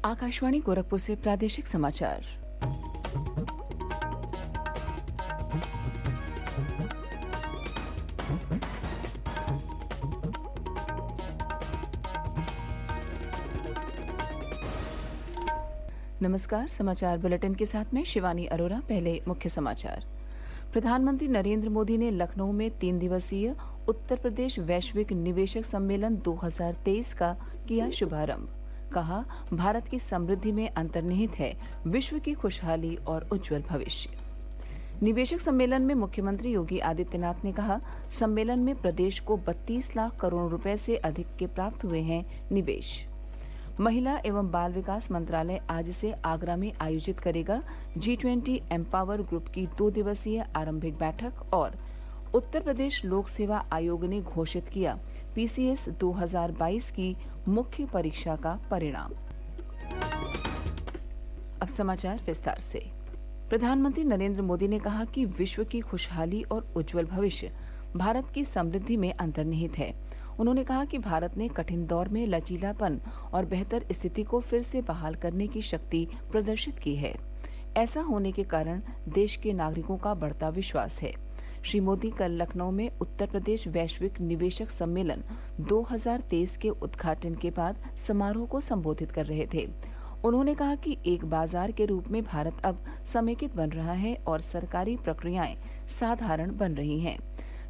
आकाशवाणी गोरखपुर से प्रादेशिक समाचार। नमस्कार, समाचार बुलेटिन के साथ में शिवानी अरोरा। पहले मुख्य समाचार। प्रधानमंत्री नरेंद्र मोदी ने लखनऊ में 3 दिवसीय उत्तर प्रदेश वैश्विक निवेशक सम्मेलन 2023 का किया शुभारंभ। कहा, भारत की समृद्धि में अंतर्निहित है विश्व की खुशहाली और उज्जवल भविष्य। निवेशक सम्मेलन में मुख्यमंत्री योगी आदित्यनाथ ने कहा, सम्मेलन में प्रदेश को 32 लाख करोड़ रुपए से अधिक के प्राप्त हुए हैं निवेश। महिला एवं बाल विकास मंत्रालय आज से आगरा में आयोजित करेगा G20 एम्पावर ग्रुप की 2 दिवसीय आरंभिक बैठक। और उत्तर प्रदेश लोक सेवा आयोग ने घोषित किया PCS 2022 की मुख्य परीक्षा का परिणाम। अब समाचार विस्तार से। प्रधानमंत्री नरेंद्र मोदी ने कहा कि विश्व की खुशहाली और उज्जवल भविष्य भारत की समृद्धि में अंतर्निहित है। उन्होंने कहा कि भारत ने कठिन दौर में लचीलापन और बेहतर स्थिति को फिर से बहाल करने की शक्ति प्रदर्शित की है। ऐसा होने के कारण देश के नागरिकों का बढ़ता विश्वास है। श्री मोदी कल लखनऊ में उत्तर प्रदेश वैश्विक निवेशक सम्मेलन 2023 के उद्घाटन के बाद समारोह को संबोधित कर रहे थे। उन्होंने कहा कि एक बाजार के रूप में भारत अब समेकित बन रहा है और सरकारी प्रक्रियाएं साधारण बन रही हैं।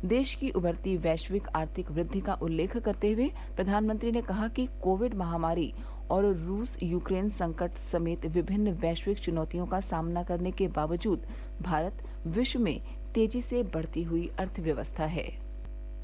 देश की उभरती वैश्विक आर्थिक वृद्धि का उल्लेख करते हुए प्रधानमंत्री ने कहा कि कोविड महामारी और रूस यूक्रेन संकट समेत विभिन्न वैश्विक चुनौतियों का सामना करने के बावजूद भारत विश्व में तेजी से बढ़ती हुई अर्थव्यवस्था है।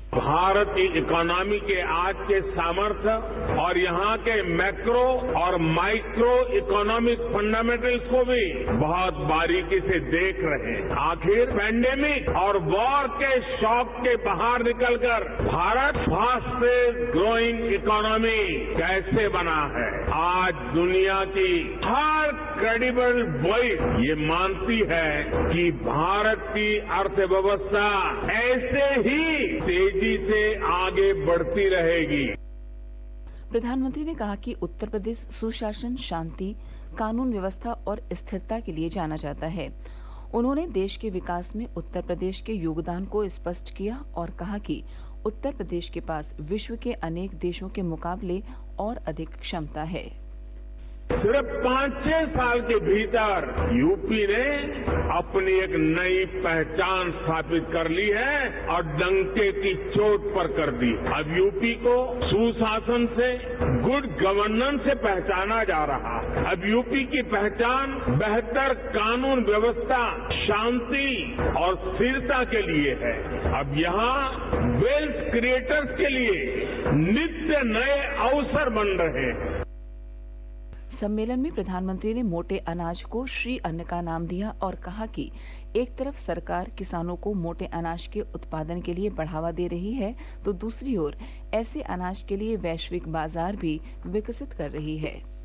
भारत की इकोनॉमी के आज के सामर्थ्य और यहाँ के मैक्रो और माइक्रो इकोनॉमिक फंडामेंटल्स को भी बहुत बारीकी से देख रहे हैं। आखिर पैंडेमिक और वॉर के शॉक के बाहर निकलकर भारत फास्टेस्ट ग्रोइंग इकोनॉमी कैसे बना है। आज दुनिया की हर क्रेडिबल वॉइस ये मानती है कि भारत की अर्थव्यवस्था ऐसे ही तेजी से आगे बढ़ती रहेगी। प्रधानमंत्री ने कहा कि उत्तर प्रदेश सुशासन, शांति, कानून व्यवस्था और स्थिरता के लिए जाना जाता है। उन्होंने देश के विकास में उत्तर प्रदेश के योगदान को स्पष्ट किया और कहा कि उत्तर प्रदेश के पास विश्व के अनेक देशों के मुकाबले और अधिक क्षमता है। सिर्फ 5-6 साल के भीतर यूपी ने अपनी एक नई पहचान स्थापित कर ली है और डंके की चोट पर कर दी। अब यूपी को सुशासन से, गुड गवर्नेंस से पहचाना जा रहा है। अब यूपी की पहचान बेहतर कानून व्यवस्था, शांति और स्थिरता के लिए है। अब यहाँ वेल्थ क्रिएटर्स के लिए नित्य नए अवसर बन रहे हैं। सम्मेलन में प्रधानमंत्री ने मोटे अनाज को श्री अन्न का नाम दिया और कहा कि एक तरफ सरकार किसानों को मोटे अनाज के उत्पादन के लिए बढ़ावा दे रही है, तो दूसरी ओर ऐसे अनाज के लिए वैश्विक बाजार भी विकसित कर रही है।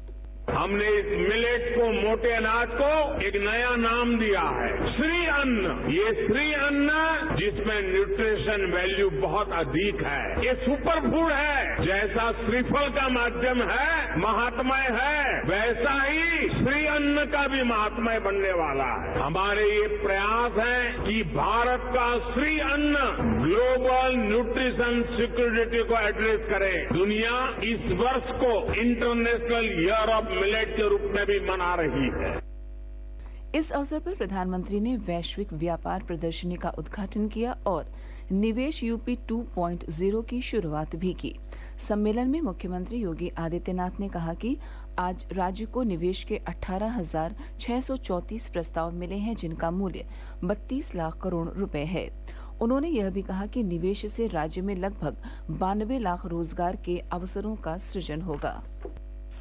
हमने इस मिलेट को, मोटे अनाज को एक नया नाम दिया है, श्री अन्न। ये श्री अन्न जिसमें न्यूट्रिशन वैल्यू बहुत अधिक है। ये सुपर फूड है। जैसा श्रीफल का माध्यम है, महात्मय है, वैसा ही श्री अन्न का भी महात्मय बनने वाला है। हमारे ये प्रयास है कि भारत का श्री अन्न ग्लोबल न्यूट्रिशन सिक्योरिटी को एड्रेस करे। दुनिया इस वर्ष को इंटरनेशनल ईयर ऑफ मिलेट के रूप में भी मना रही है। इस अवसर पर प्रधानमंत्री ने वैश्विक व्यापार प्रदर्शनी का उद्घाटन किया और निवेश यूपी 2.0 की शुरुआत भी की। सम्मेलन में मुख्यमंत्री योगी आदित्यनाथ ने कहा कि आज राज्य को निवेश के 18,634 प्रस्ताव मिले हैं, जिनका मूल्य 32 लाख करोड़ रुपए है। उन्होंने यह भी कहा कि निवेश से राज्य में लगभग 92 लाख रोजगार के अवसरों का सृजन होगा।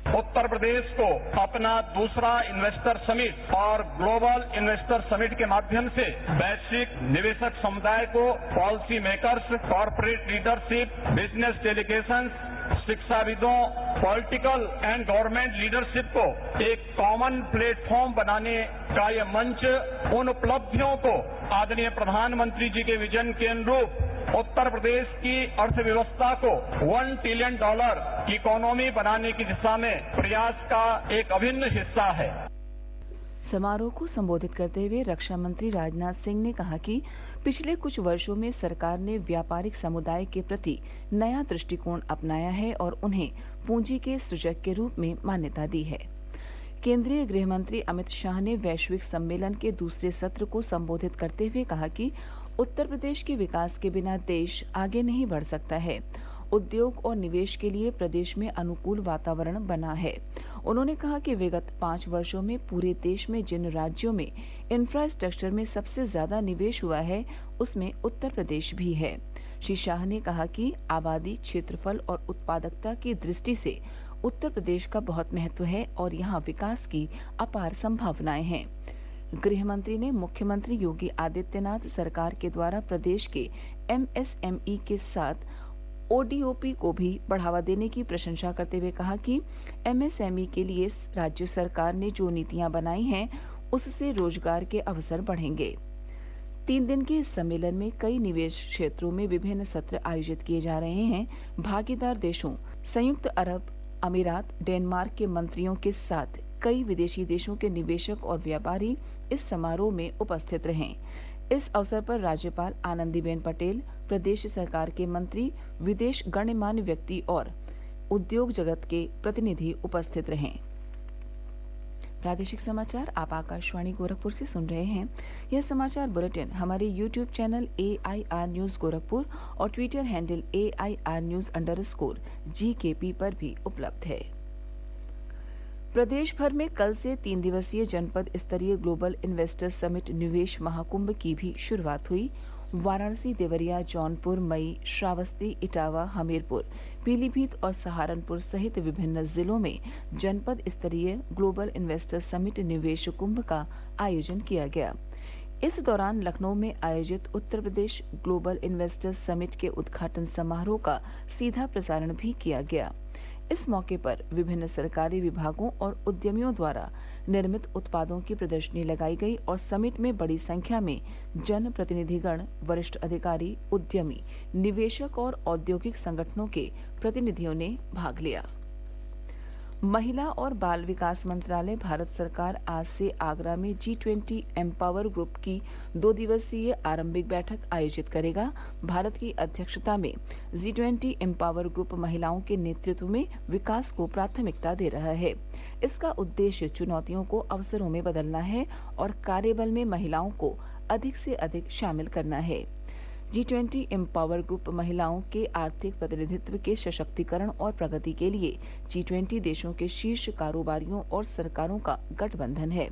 उत्तर प्रदेश को अपना दूसरा इन्वेस्टर समिट और ग्लोबल इन्वेस्टर समिट के माध्यम से वैश्विक निवेशक समुदाय को policy makers, corporate leadership, business delegations, शिक्षाविदों, पॉलिटिकल एंड गवर्नमेंट लीडरशिप को एक कॉमन प्लेटफॉर्म बनाने का ये मंच उन उपलब्धियों को आदरणीय प्रधानमंत्री जी के विजन के अनुरूप उत्तर प्रदेश की अर्थव्यवस्था को $1 ट्रिलियन इकोनॉमी बनाने की दिशा में प्रयास का एक अभिन्न हिस्सा है। समारोह को संबोधित करते हुए रक्षा मंत्री राजनाथ सिंह ने कहा कि पिछले कुछ वर्षों में सरकार ने व्यापारिक समुदाय के प्रति नया दृष्टिकोण अपनाया है और उन्हें पूंजी के सृजक के रूप में मान्यता दी है। केंद्रीय गृह मंत्री अमित शाह ने वैश्विक सम्मेलन के दूसरे सत्र को संबोधित करते हुए कहा कि उत्तर प्रदेश के विकास के बिना देश आगे नहीं बढ़ सकता है। उद्योग और निवेश के लिए प्रदेश में अनुकूल वातावरण बना है। उन्होंने कहा कि विगत 5 वर्षों में पूरे देश में जिन राज्यों में इंफ्रास्ट्रक्चर में सबसे ज्यादा निवेश हुआ है उसमें उत्तर प्रदेश भी है। श्री शाह ने कहा कि आबादी, क्षेत्रफल और उत्पादकता की दृष्टि से उत्तर प्रदेश का बहुत महत्व है और यहाँ विकास की अपार संभावनाएं हैं। गृह मंत्री ने मुख्यमंत्री योगी आदित्यनाथ सरकार के द्वारा प्रदेश के MSME के साथ ODOP को भी बढ़ावा देने की प्रशंसा करते हुए कहा कि MSME के लिए राज्य सरकार ने जो नीतियां बनाई हैं उससे रोजगार के अवसर बढ़ेंगे। 3 दिन के इस सम्मेलन में कई निवेश क्षेत्रों में विभिन्न सत्र आयोजित किए जा रहे हैं। भागीदार देशों संयुक्त अरब अमीरात, डेनमार्क के मंत्रियों के साथ कई विदेशी देशों के निवेशक और व्यापारी इस समारोह में उपस्थित रहे। इस अवसर पर राज्यपाल आनंदीबेन पटेल, प्रदेश सरकार के मंत्री, विदेश गण्यमान्य व्यक्ति और उद्योग जगत के प्रतिनिधि उपस्थित रहे। प्रादेशिक समाचार आप आकाशवाणी गोरखपुर से सुन रहे हैं। यह समाचार बुलेटिन हमारे YouTube channel AIR news Gorakhpur और ट्विटर हैंडल AIR न्यूज_GKP पर भी उपलब्ध है। प्रदेश भर में कल से 3 दिवसीय जनपद स्तरीय ग्लोबल इन्वेस्टर्स समिट निवेश महाकुंभ की भी शुरुआत हुई। वाराणसी, देवरिया, जौनपुर, मई, श्रावस्ती, इटावा, हमीरपुर, पीलीभीत और सहारनपुर सहित विभिन्न जिलों में जनपद स्तरीय ग्लोबल इन्वेस्टर्स समिट निवेश कुंभ का आयोजन किया गया। इस दौरान लखनऊ में आयोजित Uttar Pradesh global investors summit के उद्घाटन समारोह का सीधा प्रसारण भी किया गया। इस मौके पर विभिन्न सरकारी विभागों और उद्यमियों द्वारा निर्मित उत्पादों की प्रदर्शनी लगाई गई और समिट में बड़ी संख्या में जनप्रतिनिधिगण, वरिष्ठ अधिकारी, उद्यमी, निवेशक और औद्योगिक संगठनों के प्रतिनिधियों ने भाग लिया। महिला और बाल विकास मंत्रालय भारत सरकार आज से आगरा में G20 एम्पावर ग्रुप की 2 दिवसीय आरंभिक बैठक आयोजित करेगा। भारत की अध्यक्षता में G20 एम्पावर ग्रुप महिलाओं के नेतृत्व में विकास को प्राथमिकता दे रहा है। इसका उद्देश्य चुनौतियों को अवसरों में बदलना है और कार्यबल में महिलाओं को अधिक से अधिक शामिल करना है। G20 एम्पावर ग्रुप महिलाओं के आर्थिक प्रतिनिधित्व के सशक्तिकरण और प्रगति के लिए G20 देशों के शीर्ष कारोबारियों और सरकारों का गठबंधन है।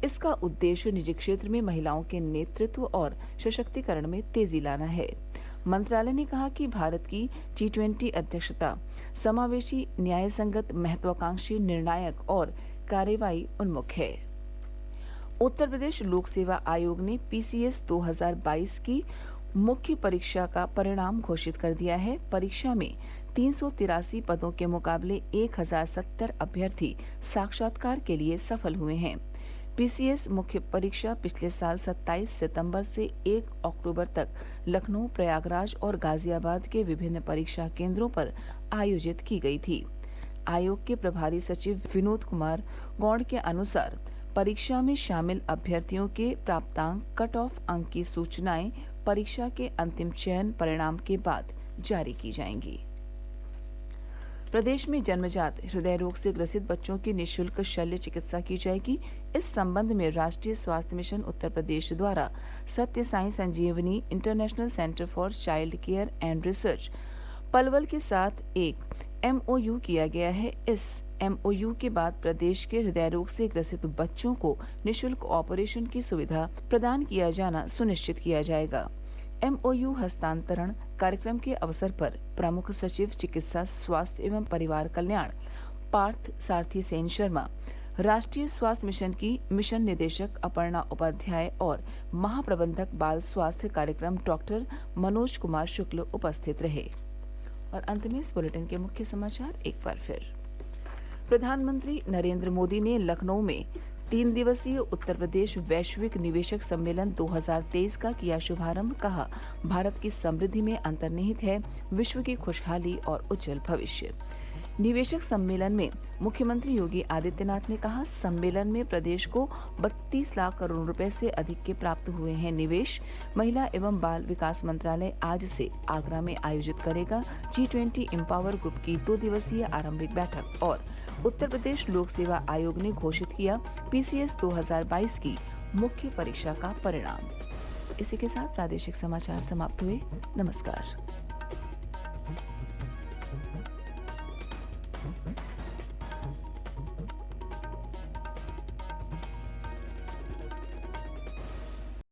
इसका उद्देश्य निजी क्षेत्र में महिलाओं के नेतृत्व और सशक्तिकरण में तेजी लाना है। मंत्रालय ने कहा कि भारत की G20 अध्यक्षता समावेशी, न्यायसंगत, महत्वाकांक्षी, निर्णायक और कार्रवाई उन्मुख है। उत्तर प्रदेश लोक सेवा आयोग ने PCS 2022 की मुख्य परीक्षा का परिणाम घोषित कर दिया है। परीक्षा में 383 पदों के मुकाबले 1070 अभ्यर्थी साक्षात्कार के लिए सफल हुए हैं। PCS मुख्य परीक्षा पिछले साल 27 सितंबर से 1 अक्टूबर तक लखनऊ, प्रयागराज और गाजियाबाद के विभिन्न परीक्षा केंद्रों पर आयोजित की गई थी। आयोग के प्रभारी सचिव विनोद कुमार गौड़ के अनुसार परीक्षा में शामिल अभ्यर्थियों के प्राप्तांक, कट ऑफ अंक की सूचनाएं परीक्षा के अंतिम चयन परिणाम के बाद जारी की जाएंगी। प्रदेश में जन्मजात हृदय रोग से ग्रसित बच्चों की निःशुल्क शल्य चिकित्सा की जाएगी। इस संबंध में राष्ट्रीय स्वास्थ्य मिशन उत्तर प्रदेश द्वारा Sathya Sai Sanjeevani international centre for child care and research Palwal के साथ एक MOU किया गया है। इस MOU के बाद प्रदेश के हृदय रोग से ग्रसित बच्चों को निःशुल्क ऑपरेशन की सुविधा प्रदान किया जाना सुनिश्चित किया जाएगा। MOU हस्तांतरण कार्यक्रम के अवसर पर प्रमुख सचिव चिकित्सा, स्वास्थ्य एवं परिवार कल्याण पार्थ सारथी सेन शर्मा, राष्ट्रीय स्वास्थ्य मिशन की मिशन निदेशक अपर्णा उपाध्याय और महाप्रबंधक बाल स्वास्थ्य कार्यक्रम डॉक्टर मनोज कुमार शुक्ल उपस्थित रहे। और अंत में इस बुलेटिन के मुख्य समाचार एक बार फिर। प्रधानमंत्री नरेंद्र मोदी ने लखनऊ में 3 दिवसीय उत्तर प्रदेश वैश्विक निवेशक सम्मेलन 2023 का किया शुभारंभ। कहा, भारत की समृद्धि में अंतर्निहित है विश्व की खुशहाली और उज्जवल भविष्य। निवेशक सम्मेलन में मुख्यमंत्री योगी आदित्यनाथ ने कहा, सम्मेलन में प्रदेश को 32 लाख करोड़ रुपए से अधिक के प्राप्त हुए हैं निवेश। महिला एवं बाल विकास मंत्रालय आज से आगरा में आयोजित करेगा G20 एम्पावर ग्रुप की 2 दिवसीय आरंभिक बैठक। और उत्तर प्रदेश लोक सेवा आयोग ने घोषित किया PCS 2022 की मुख्य परीक्षा का परिणाम। इसी के साथ प्रादेशिक समाचार समाप्त हुए। नमस्कार।